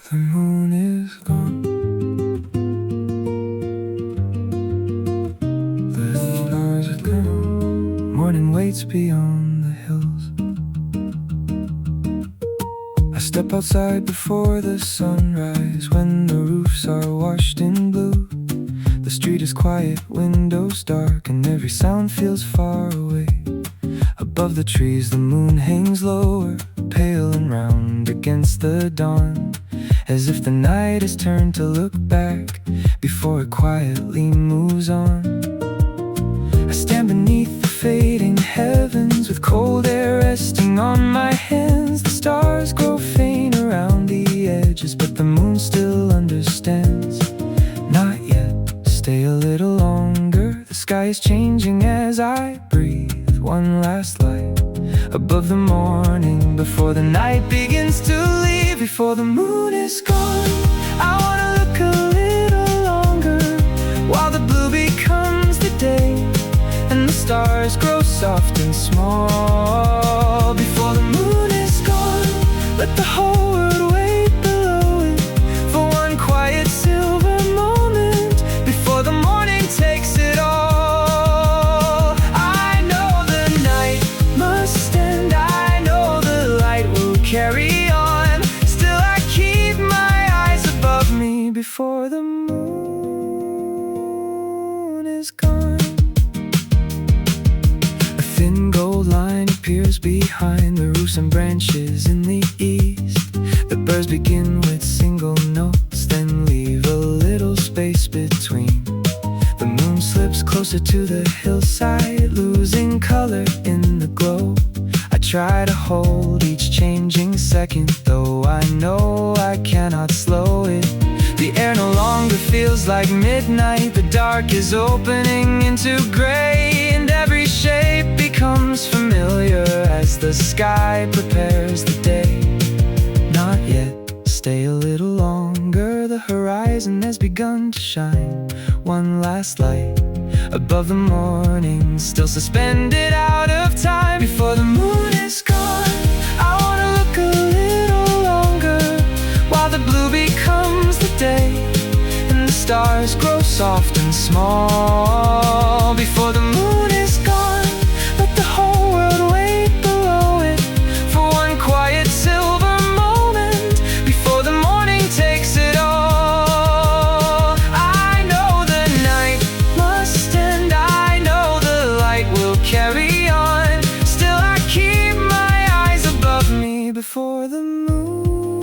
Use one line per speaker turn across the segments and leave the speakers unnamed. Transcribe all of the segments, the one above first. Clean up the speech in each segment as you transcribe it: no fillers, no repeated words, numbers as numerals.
The moon is gone. The stars are gone. Morning waits beyond the hills. I step outside before the sunrise, when the roofs are washed in blue. The street is quiet, windows dark, and every sound feels far away. Above the trees the moon hangs lower, pale and round against the dawn, as if the night has turned to look back before it quietly moves on. I stand beneath the fading heavens, with cold air resting on my hands. The stars grow faint around the edges, but the moon still understands. Not yet, stay a little longer. The sky is changing as I breathe. One last light above the morning, before the night begins to leave. Before the moon is gone, I wanna look a little longer, while the blue becomes the day, and the stars grow soft and small. Before the moon is gone, let the whole world wait below it, for one quiet silver moment, before the morning takes it all. Carry on, still I keep my eyes above me, before the moon is gone. A thin gold line appears behind the roofs and branches in the east. The birds begin with single notes, then leave a little space between. The moon slips closer to the hillside, losing color in the glow. I try to hold each changing second, though I know I cannot slow it. The air no longer feels like midnight. The dark is opening into gray, and every shape becomes familiar as the sky prepares the day. Not yet, stay a little longer. The horizon has begun to shine. One last light above the morning, still suspended out of time. Before the moon is gone, I wanna look a little longer, while the blue becomes the day, and the stars grow soft and small. Before the moon is gone, let the whole world wait below it, for one quiet silver moment, before the morning takes it all. Carry on, still I keep my eyes above me, before the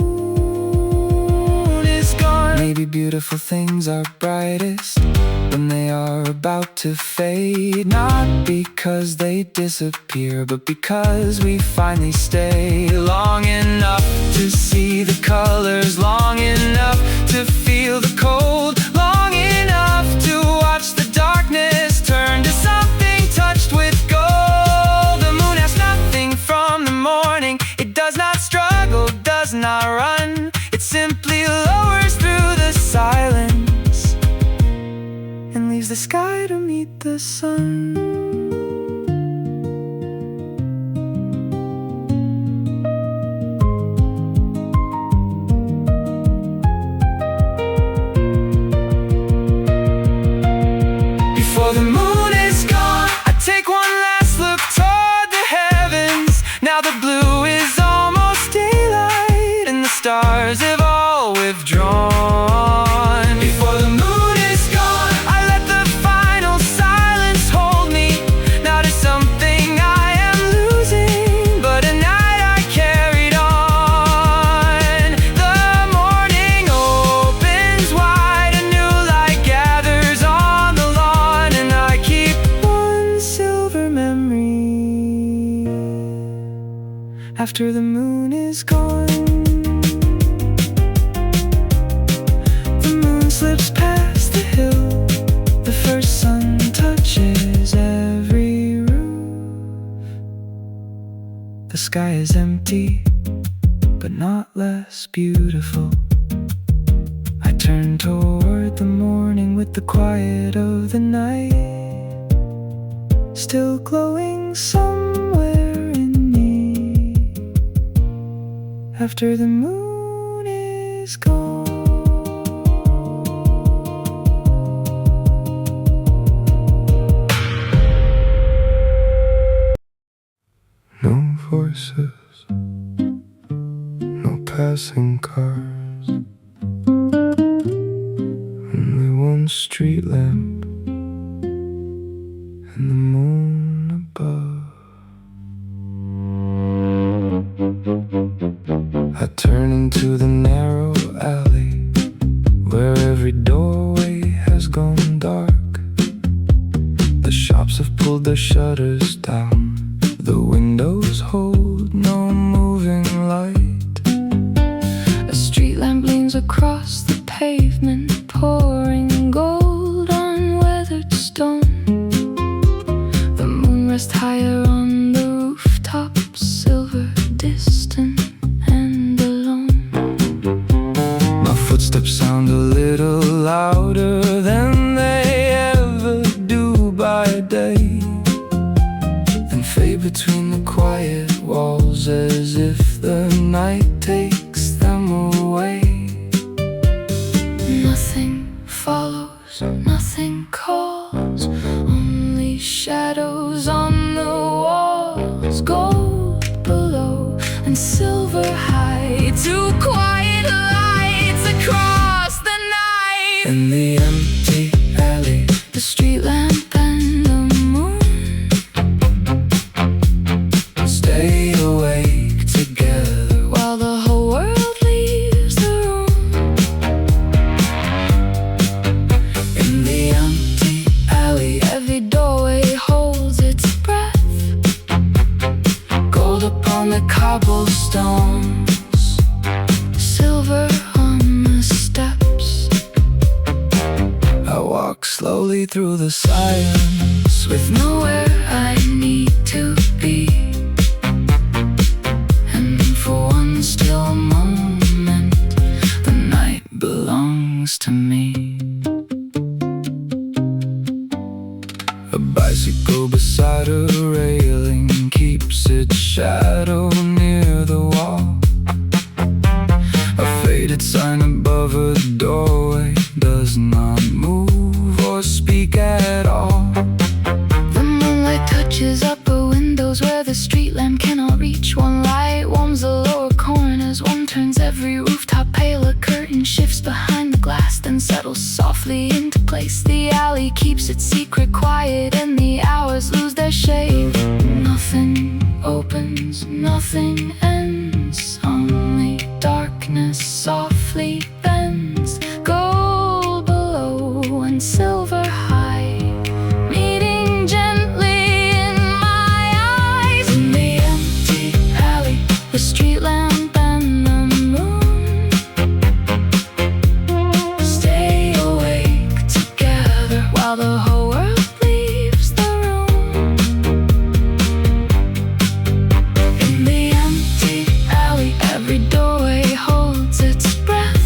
moon is gone. Maybe beautiful things are brightest when they are about to fade, not because they disappear, but because we finally stay long enough to see the colors, long enough to feel the cold, long enough to watch the darkness turn to something touched with gold. The moon has nothing from the morning. It does not struggle, does not run. It simply lowers through the silence and leaves the sky to meet the sun. Before the moon is gone, I take one last look toward the heavens. Now the blue is almost daylight, and the stars have all withdrawn. Before the moon is gone, I let the final silence hold me. Now to something I am losing, but at night I carried on. The morning opens wide, a new light gathers on the lawn, and I keep one silver memory after the moon is gone. The moon slips past the hill, the first sun touches every roof. The sky is empty, but not less beautiful. I turn toward the morning with the quiet of the night still glowing somewhere in me. After the moon is days gone. No voices, no passing cars, only one street lamp and the moon above. I turn into the narrow alley where every doorway has gone dark. The shops have pulled their shutters down, the windows hold no moving light. A street lamp leans across the pavement, pouring gold on weathered stone. The moon rests higher on the rooftop, silver, distant and alone. My footsteps sound a little louder than they ever do by day, then fade between the quiet walls as if the night takes them away. Nothing follows, nothing calls, only shadows on the walls. Gold below and silver high, two quiet lights across the night. In the empty alley, the street lamp and the moon stay awake together while the whole world leaves the room. In the empty alley, every doorway holds its breath. Gold upon the cobblestones, silver on the steps. I walk slowly through the silence with nowhere I need to be. And for one still moment, the night belongs to me. A bicycle beside a railing keeps its shadow near the wall. A faded sign above a doorway does not move or speak at all. The moonlight touches upper windows where the street lamp cannot reach. One light warms the lower corners, one turns every rooftop pale. A curtain shifts behind the glass, then settles softly into place. The alley keeps its secret quiet and the hours lose their shade. Nothing opens, nothing ends, only darkness softly bends. Gold below and silver high, meeting gently in my eyes. In the empty alley, the street lamp and the moon stay awake together while the whole world leaves the room. In the empty alley, every doorway holds its breath.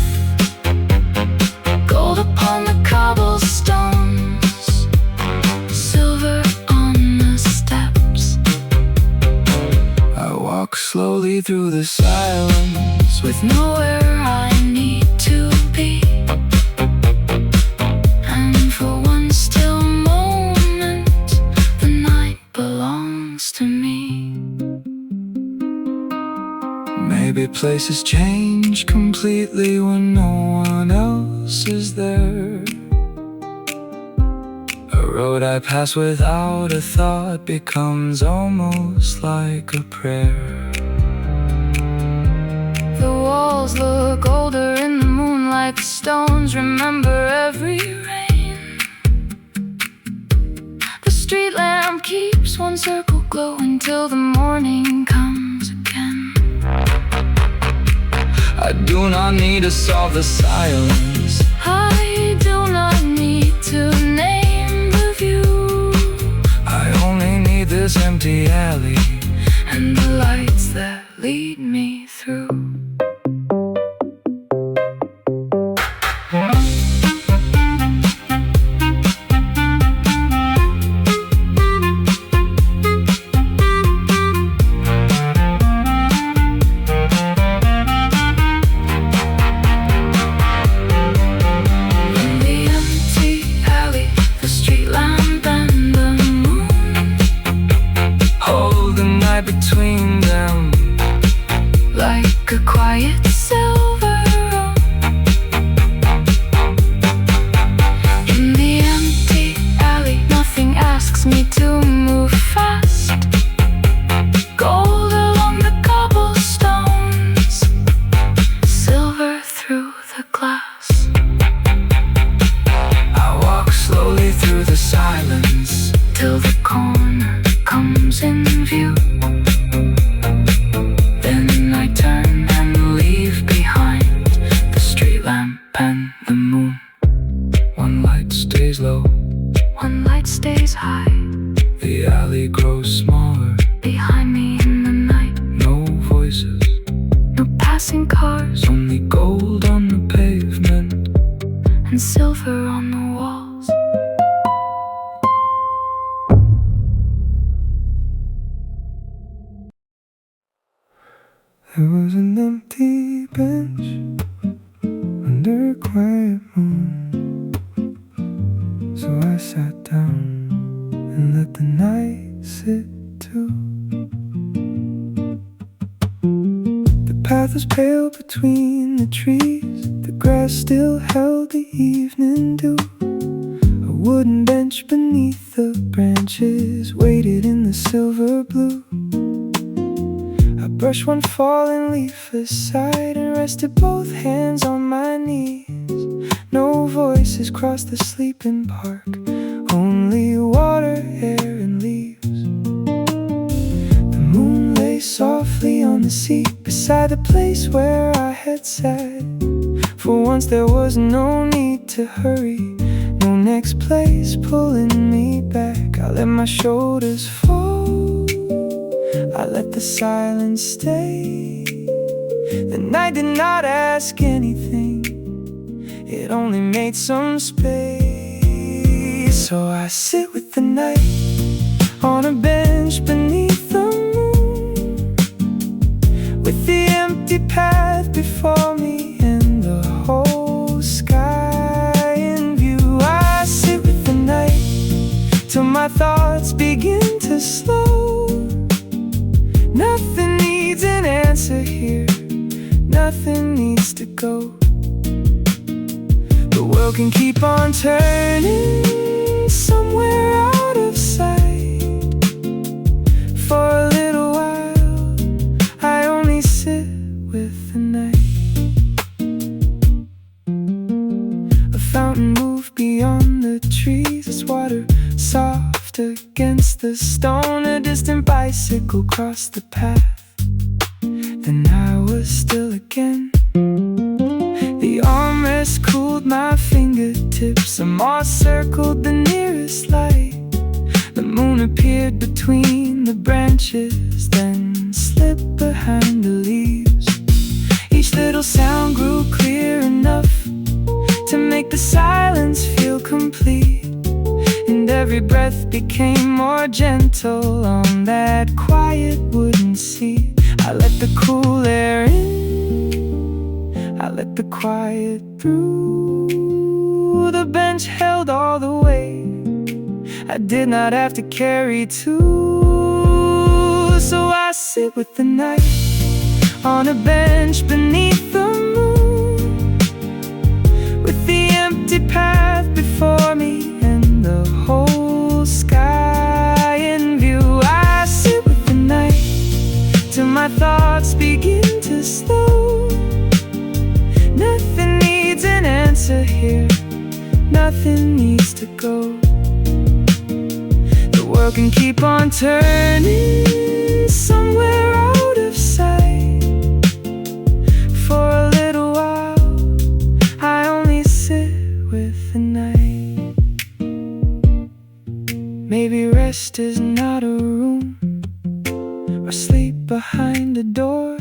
Gold upon the cobblestones, silver on the steps. I walk slowly through the silence with nowhere I need to be. And for one still moment, the night belongs to me. Maybe places change completely when no one else is there. A road I pass without a thought becomes almost like a prayer. The walls look older in the moonlight, the stones remember every rain. The street lamp keeps one circle glowing till the morning comes again. I do not need to solve the silence, I do not need to name the view. I only need this empty alley and the lights that lead me through. and silver on the walls. There was an empty bench under a quiet moon, so I sat down and let the night sit too. The path was pale between the trees, the grass still held the evening dew. A wooden bench beneath the branches waited in the silver blue. I brushed one fallen leaf aside and rested both hands on my knees. No voices crossed the sleeping park, only water, air, and leaves. The moon lay softly on the seat beside the place where I had sat. For once there was no need to hurry, no next place pulling me back. I let my shoulders fall, I let the silence stay. The night did not ask anything, it only made some space. So I sit with the night on a bench beneath the moon, with the empty path before me and the whole sky in view. I sit with the night till my thoughts begin to slow. Nothing needs an answer here, nothing needs to go. The world can keep on turning somewhere out of sight. For a little while, I only sit with the night. A fountain moved beyond the trees, its water soft against the stone. A distant bicycle crossed the path, then I was still again. The armrest cooled my fingertips, a moss circled the nearest light. The moon appeared between the branches, then slipped behind the leaves. Each little sound grew clear enough to make the silence feel complete, and every breath became more gentle on that quiet wooden seat. I let the cool air in, I let the quiet through. The bench held all the weight, I did not have to carry two. So I sit with the night on a bench beneath the moon, with the empty path before me and the whole sky in view. I sit with the night till my thoughts begin to slow. Nothing needs an answer here, nothing needs to go. The world can keep on turning somewhere out of sight. For a little while, I only sit with the night. Maybe rest is not a room, or sleep behind a door.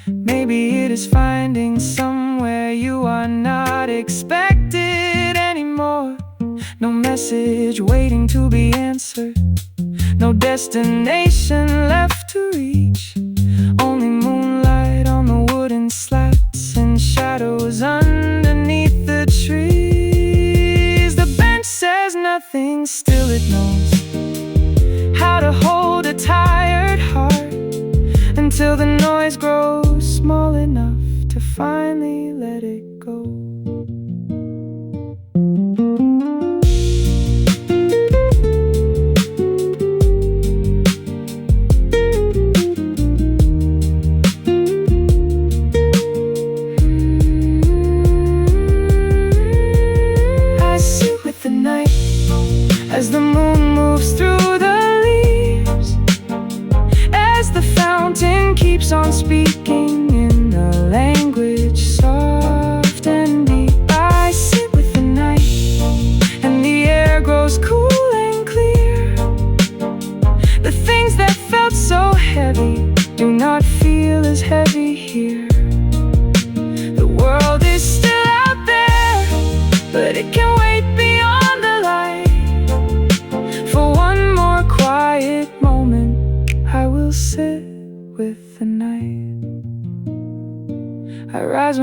Maybe it is finding somewhere you are not expected anymore. No message waiting to be answered, no destination left to reach. Only moonlight on the wooden slats and shadows underneath the trees. The bench says nothing, still it knows how to hold a tired heart, until the noise grows small enough to finally let it go. I sit with the night as the moon moves through the leaves, as the fountain keeps on speaking in a language soft and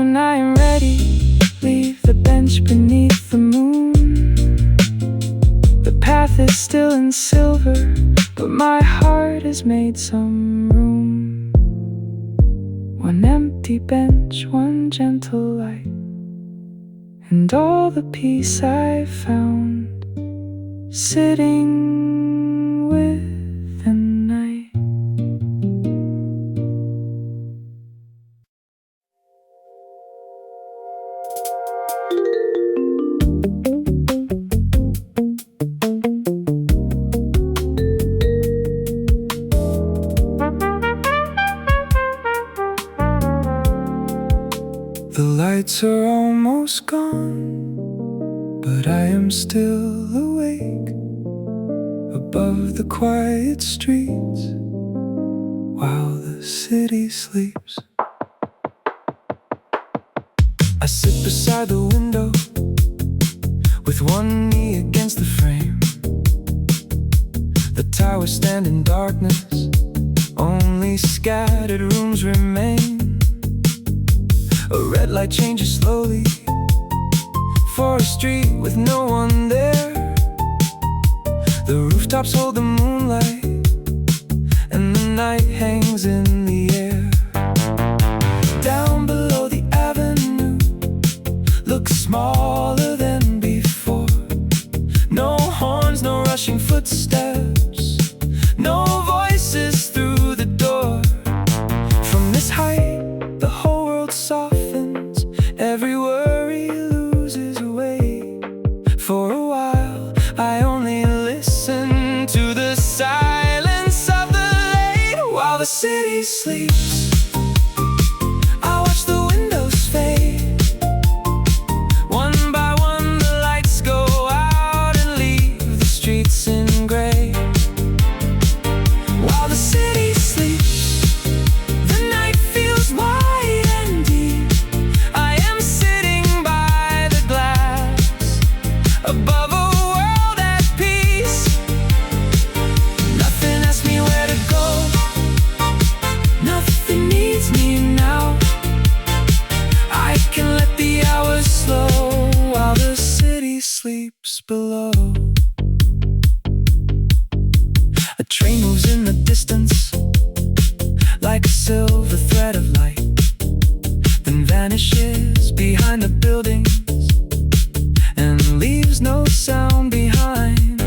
when I am ready, leave the bench beneath the moon. The path is still in silver, but my heart has made some room. One empty bench, one gentle light, and all the peace I've found sitting with the night. The lights are almost gone, but I am still awake above the quiet streets while the city sleeps. I sit beside the window with one knee against the frame. The towers stand in darkness, only scattered rooms remain. A red light changes slowly for a street with no one there. The rooftops hold the moonlight, and the night hangs in the air. Down below the avenue looks smaller than before. No horns, no rushing footsteps, no voices through the door. From this height, the whole world softens, every worry loses weight. For a while, I only listen to the silence of the lane. While the city sleeps, I watch the windows fade. One by one, the lights go out and leave the streets in gray. While the city sleeps, the night feels wide and deep. I am sitting by the glass above a world at peace. Nothing asks me where to go, nothing needs me now. I can let the hours slow while the city sleeps below. A train moves in the distance like a silver thread of light, then vanishes behind the buildings and leaves no sound behind.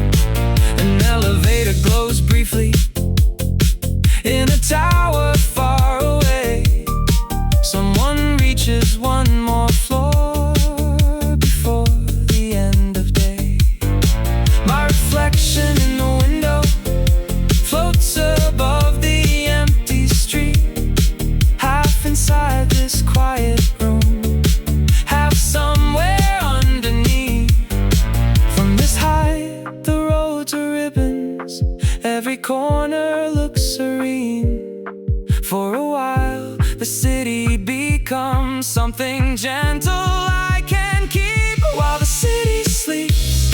An elevator glows briefly in a tower far away. Someone reaches one more floor before the end of day. My reflection in the window floats above the empty street, half inside this quiet room, half somewhere underneath. From this height, the roads are ribbons, every corner looks serene. For a while, the city becomes something gentle I can keep. While the city sleeps,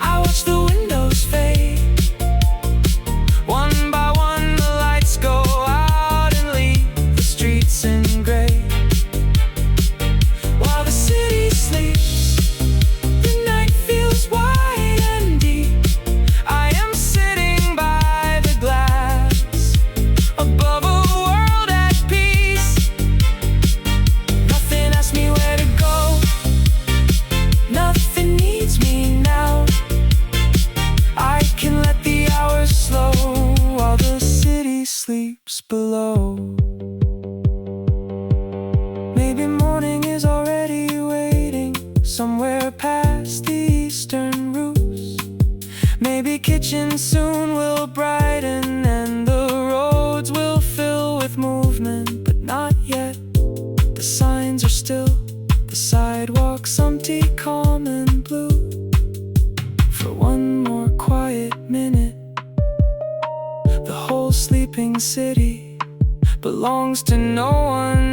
I watch the windows fade. One by one, the lights go out and leave the streets in gray. While the city sleeps, the night feels wide and deep. I am sitting by the glass above a world at peace. Nothing asks me where to go, nothing needs me now. I can let the hours slow while the city sleeps below. Maybe morning is already waiting somewhere past the eastern roofs. Maybe kitchen soon will brighten and the roads will fill with movement, but not yet. The signs are still, the sidewalks empty, calm and blue. For one more quiet minute, the whole sleeping city belongs to no one,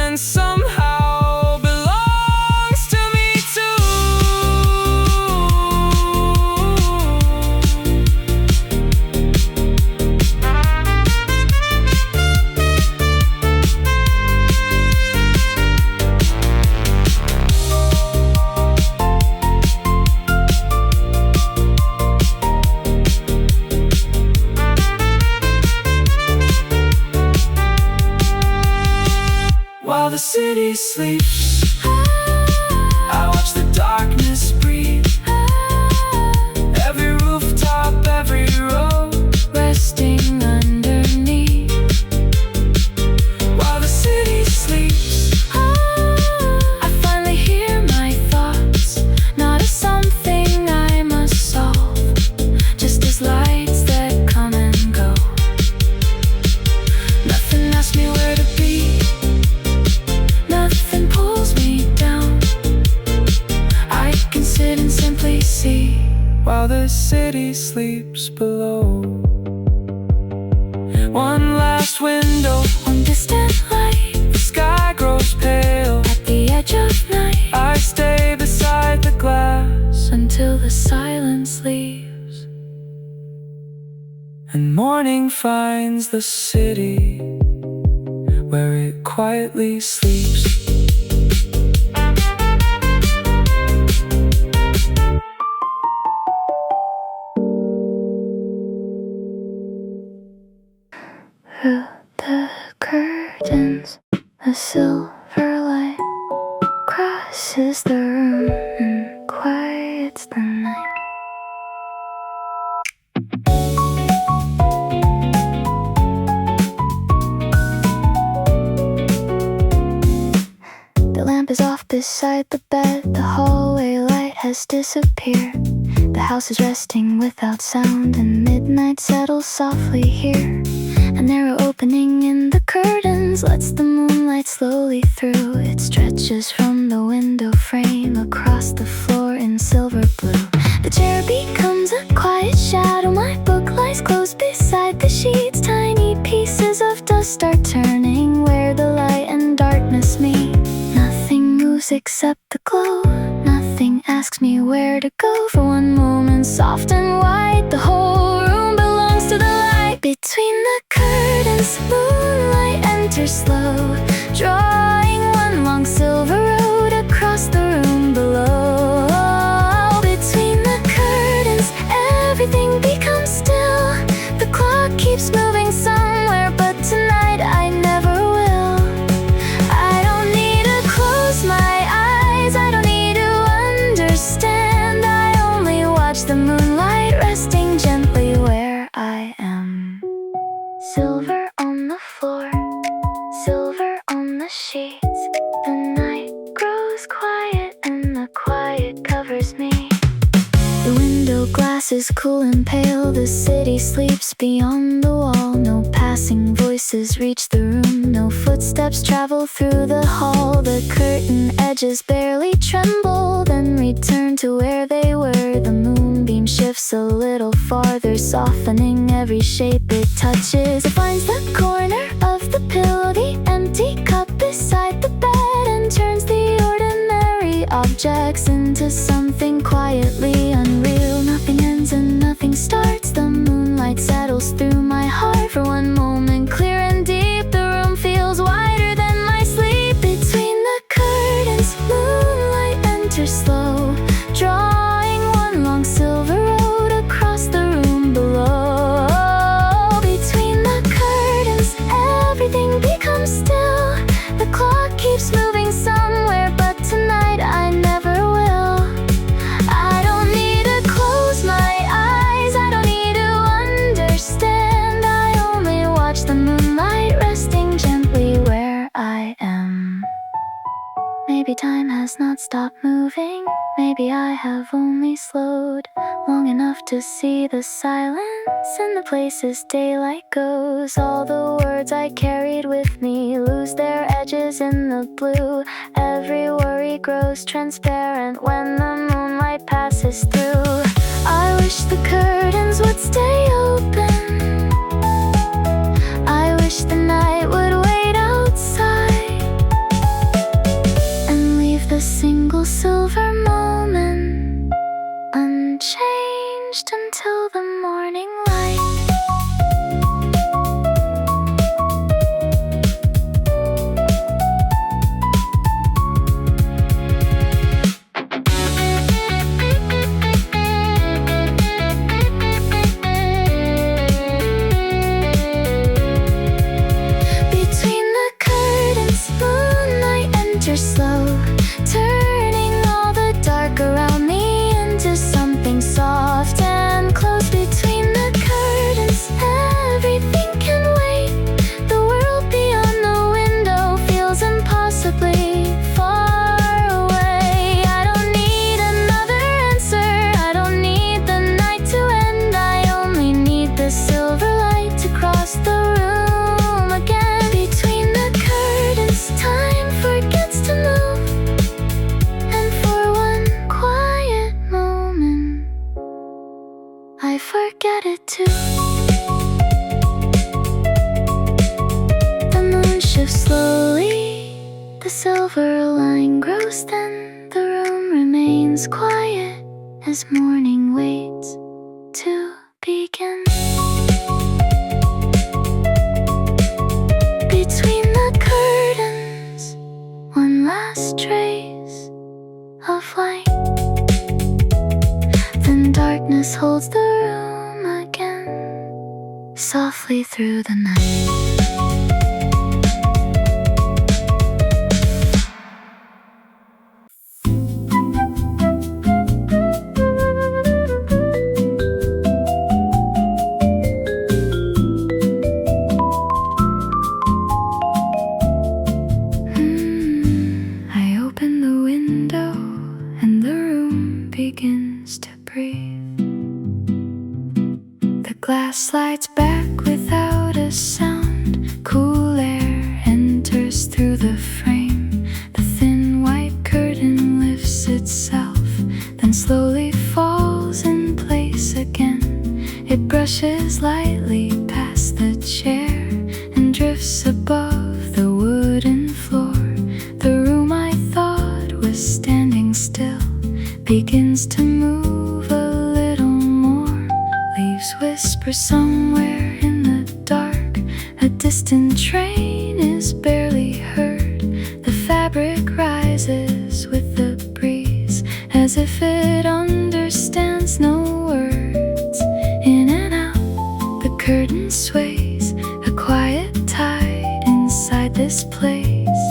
and somehow belongs to me too. while the city sleeps. I watch the darkness breathe. Every rooftop, every road,
resting underneath.
while the city sleeps.
I finally hear my thoughts, not as something I must solve, just as lights that come and go. Nothing asks me where to be, nothing pulls me down. I can sit and simply see
While the city sleeps below. One last window,
one distant light
the sky grows pale.
at the edge of night,
I stay beside the glass,
until the silence leaves.
and morning finds the city where it quietly sleeps.
Through the curtains, a silver light crosses the room and quiets the night. The lamp is off beside the bed, the hallway light has disappeared. The house is resting without sound, and midnight settles softly here. A narrow opening in the curtains lets the moonlight slowly through. It stretches from the window frame across the floor in silver blue. The chair becomes a quiet shadow. My book lies close beside the sheets. Tiny pieces of dust start turning where the light and darkness meet. Nothing moves except the glow. Nothing asks me where to go. For one moment, soft and white, the whole room belongs to the light. Between the curtains, moonlight enters slow, drawing one long silver road across the room below. Between the curtains, everything becomes still. The clock keeps moving somewhere, but tonight I never will. I don't need to close my eyes, I don't need to understand. I only watch the moonlight resting gently where I am. Silver on the floor, silver on the sheets. The night grows quiet and the quiet covers me. The window glass is cool and pale. The city sleeps beyond the wall. No passing voices reach the room. No footsteps travel through the hall. The curtain edges barely tremble, then return to where they were. The moonbeam shifts a little farther, softening every shape it touches. It finds the corner of the pillow, the empty cup beside the bed, and turns the ordinary objects into something quietly unreal. Nothing ends and nothing starts. The moonlight settles through my heart. For one moment, clear and deep, the room feels wider than my sleep. Between the curtains, moonlight enters slow, drawing one long silver road across the room below. Between the curtains, everything becomes still. The clock keeps moving somewhere, but tonight I never will. I don't need to close my eyes, I don't need to understand. I only watch the moonlight resting gently where I am. Maybe time has not stopped moving. Maybe I have only slowed long enough to see the silence in the places daylight goes. All the words I carried with me lose their edges in the blue. Every worry grows transparent when the moonlight passes through. I wish the curtains would stay open. I wish the night would wait outside and leave the single silver moment unchanged until the morning light. temperature slow, turning all the dark around me into something soft and close. Between the curtains, everything can wait. The world beyond the window feels impossibly far away. I don't need another answer, I don't need the night to end. I only need the silver light to cross the room again. Between the curtains, time forgets to move, and for one quiet moment I forget it too. The moon shifts slowly, the silver line grows thin. The room remains quiet as morning waits to begin. Between the curtains, one last trace of light. Then darkness holds the room again, softly through the night. I open the window and the room begins to breathe. The glass slides back without a sound. Cool air enters through the frame. The thin white curtain lifts itself, then slowly falls in place again. It brushes lightly past the chair and drifts above the wooden floor. The room I thought was standing still begins to move a little more. Leaves whisper somewhere in the dark. A distant train is barely heard. The fabric rises with the breeze, as if it understands no words. In and out, the curtain sways, a quiet tide inside this place.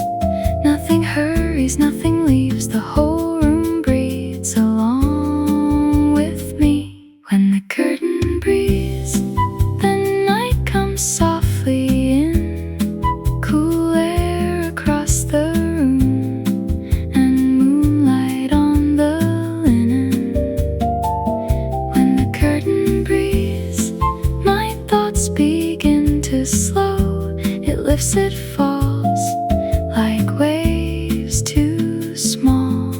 Nothing hurries, nothing leaves, the whole room breathes along with me. When the curtain breathes, the night comes softly in. Cool air across the room, and moonlight on the linen. When the curtain breathes, my thoughts begin to slow. It lifts, it falls, like waves too small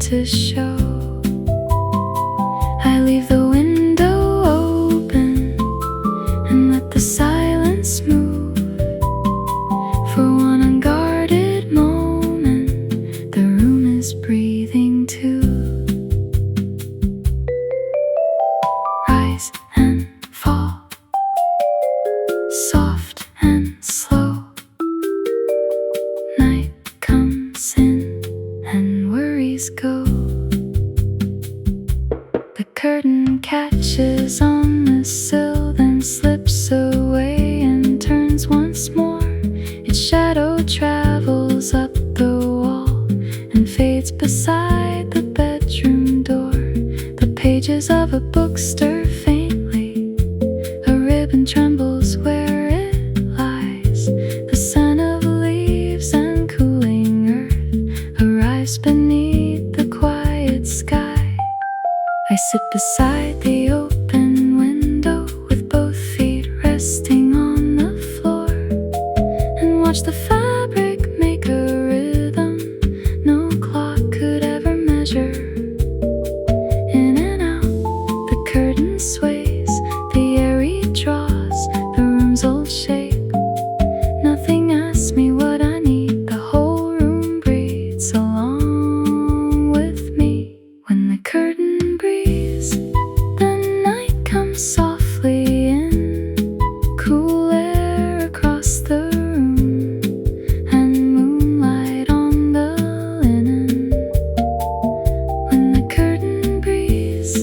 to show. I leave the window open and let the silence move. For one unguarded moment, the room is breathing too. Rise and fall, soft and slow. Night comes in and worries go. The curtain catches on the sill, then slips away and turns once more. Its shadow travels up the wall and fades beside the bedroom door. The pages of a book stir faintly. A ribbon trembles where it lies. The scent of leaves and cooling earth arrives beneath the quiet sky. I sit beside the open window with both feet resting on the floor, and watch the fabric make a rhythm no clock could ever measure. In and out, the curtain sways, the air redraws, the room's old shape. Nothing asks me what I need, the whole room breathes along with me. When the curtain breathes, the night comes softly in. Cool air across the room, and moonlight on the linen. When the curtain breathes,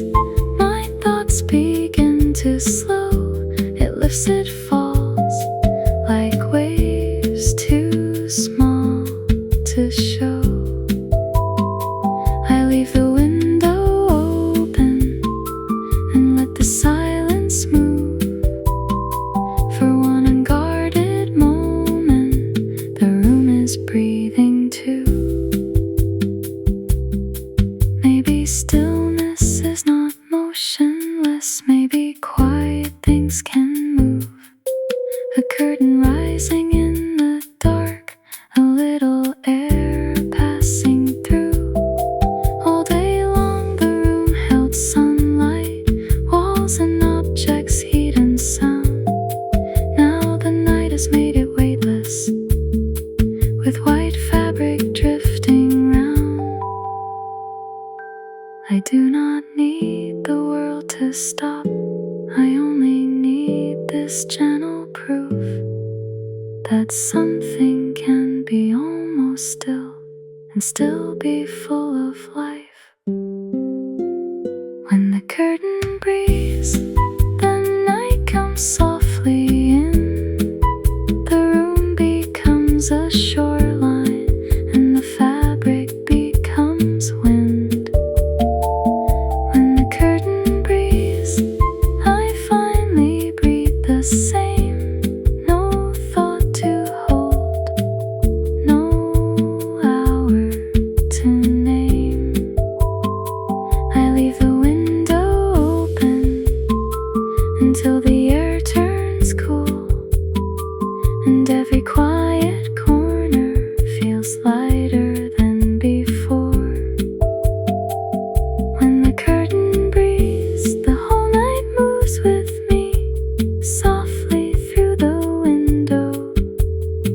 my thoughts begin to slow. It lifts, it falls, like waves too small to show. with white fabric drifting round. I do not need the world to stop. I only need this gentle proof that something can be almost still and still be full of life. When the curtain breathes, the night comes softly in. The room becomes a shoreline, and the fabric becomes wind. When the curtain breathes, I finally breathe the same. No thought to hold, no hour to name. I leave the window open until the air turns cool, and every quiet corner feels lighter than before. When the curtain breathes, the whole night moves with me, softly through the window,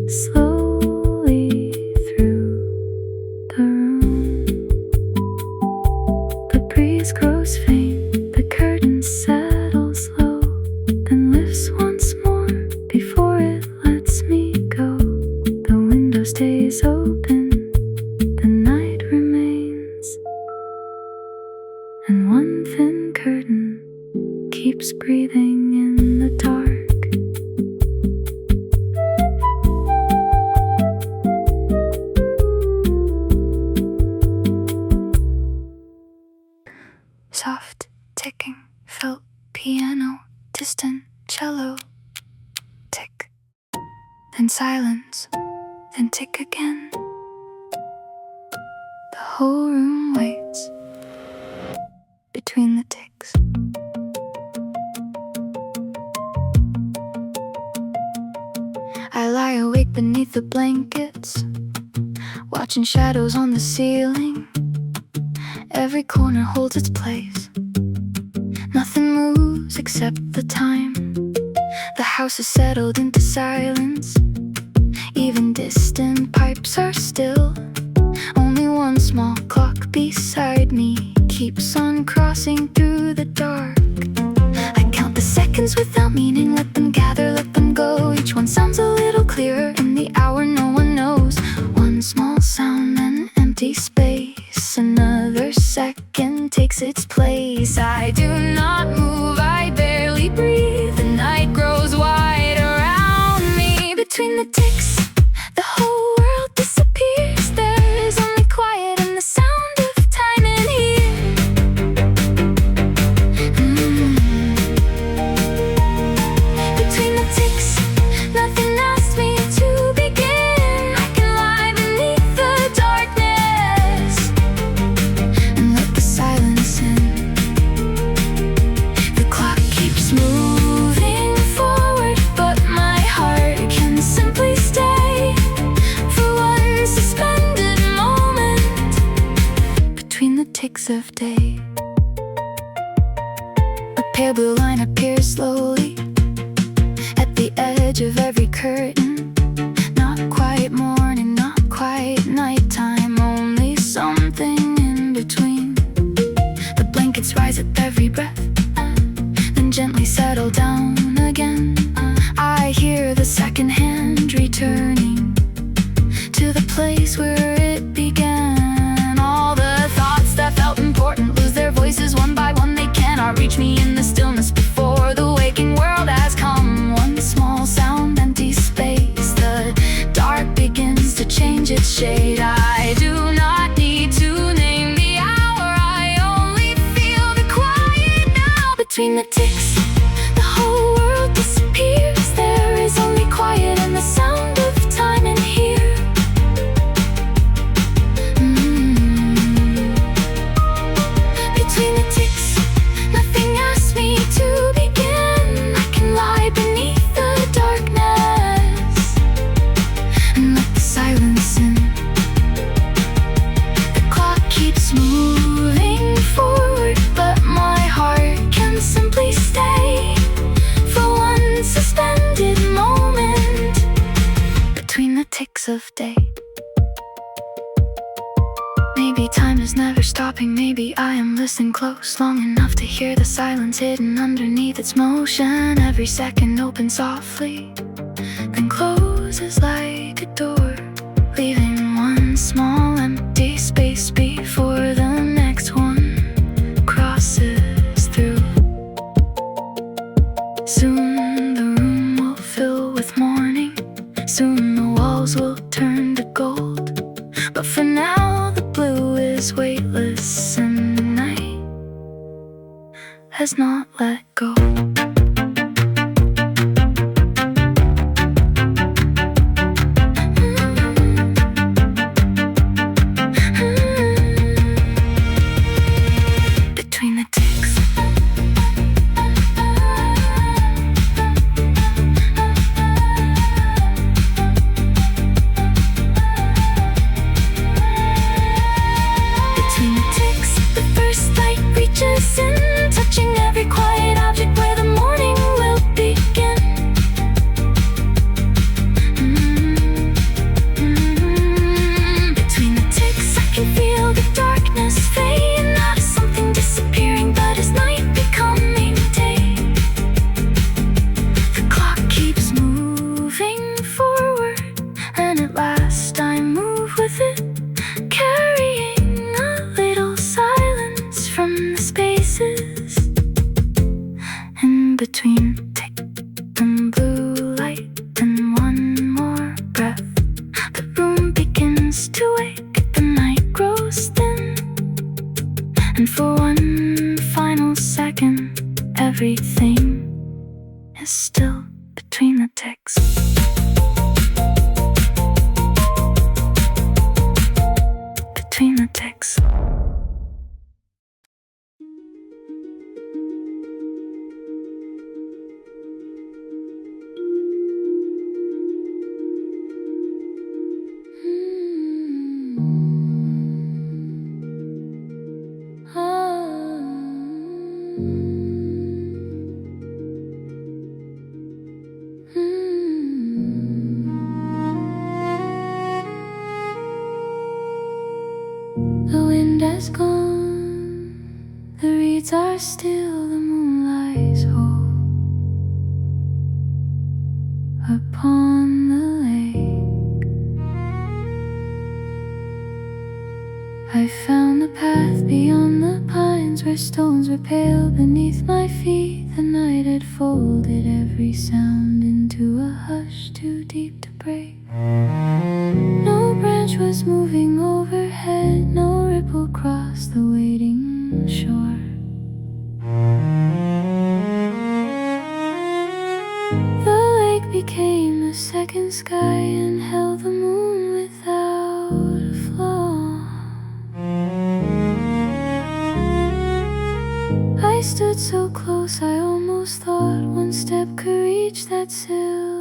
slowly through the room. The breeze grows faint, the curtain settles low, then lifts once more before it lets me go. The window stays open, the night remains, and one thin curtain keeps breathing in the dark. Soft ticking, felt piano, distant cello. Tick, then silence, then tick again. The whole room waits between the ticks. I lie awake beneath the blankets, watching shadows on the ceiling. Every corner holds its place. Nothing moves except the time. The house is settled into silence. Even distant pipes are still. Only one small clock beside me keeps on crossing through the dark. I count the seconds without meaning, let them gather, let them go. Each one sounds a little clearer in the hour no one knows. One small sound, then empty space. Another second takes its place. I do not move, I barely breathe. The night grows wide around me. Between the ticks, the whole world disappears. There is only quiet and the sound of time in here. Between the ticks, nothing asks me to begin. I can lie beneath the darkness and let the silence in. The clock keeps moving forward, but my heart can simply stay for one suspended moment between the ticks of day. A pale blue line appears slowly at the edge of every curtain. Not quite morning, not quite nighttime, only something in between. The blankets rise at every breath, then gently settle down again. I hear the second hand returning to the place where it began. All the thoughts that felt important lose their voices one by one. They cannot reach me in the stillness before the waking world has come. One small sound, empty space. The dark begins to change its shade. I do not need to name the hour. I only feel the quiet now. Between the ticks, the whole world disappears. There is only quiet and the sound of time in here. Between the ticks, nothing asks me is never stopping. Maybe I am listening close, long enough to hear the silence hidden underneath its motion. Every second opens softly, then closes like a door, leaving one small empty space before the next one crosses through. Soon the room will fill with morning, soon the walls will turn to gold. But for now the blue is weightless and the night has not let go. Between the ticks, the first light reaches in, touching every quiet object where the morning will begin. Between the ticks, I can feel the darkness fade, not as something disappearing, but as night becoming day. The clock keeps moving forward, and at last I move with it, carrying a little silence from the spaces in between tick and blue light. And one more breath, the room begins to wake, the night grows thin, and for one final second everything is still between the ticks. Between the ticks. The wind has gone, the reeds are still, the moon lies whole upon the lake. I found the path beyond the pines, where stones were pale beneath my feet. The night had folded every sound into a hush too deep to break. No branch was moving overhead, no ripple crossed the waiting shore. The lake became a second sky and held the moon without a flaw. I stood so close I almost thought one step could reach that silver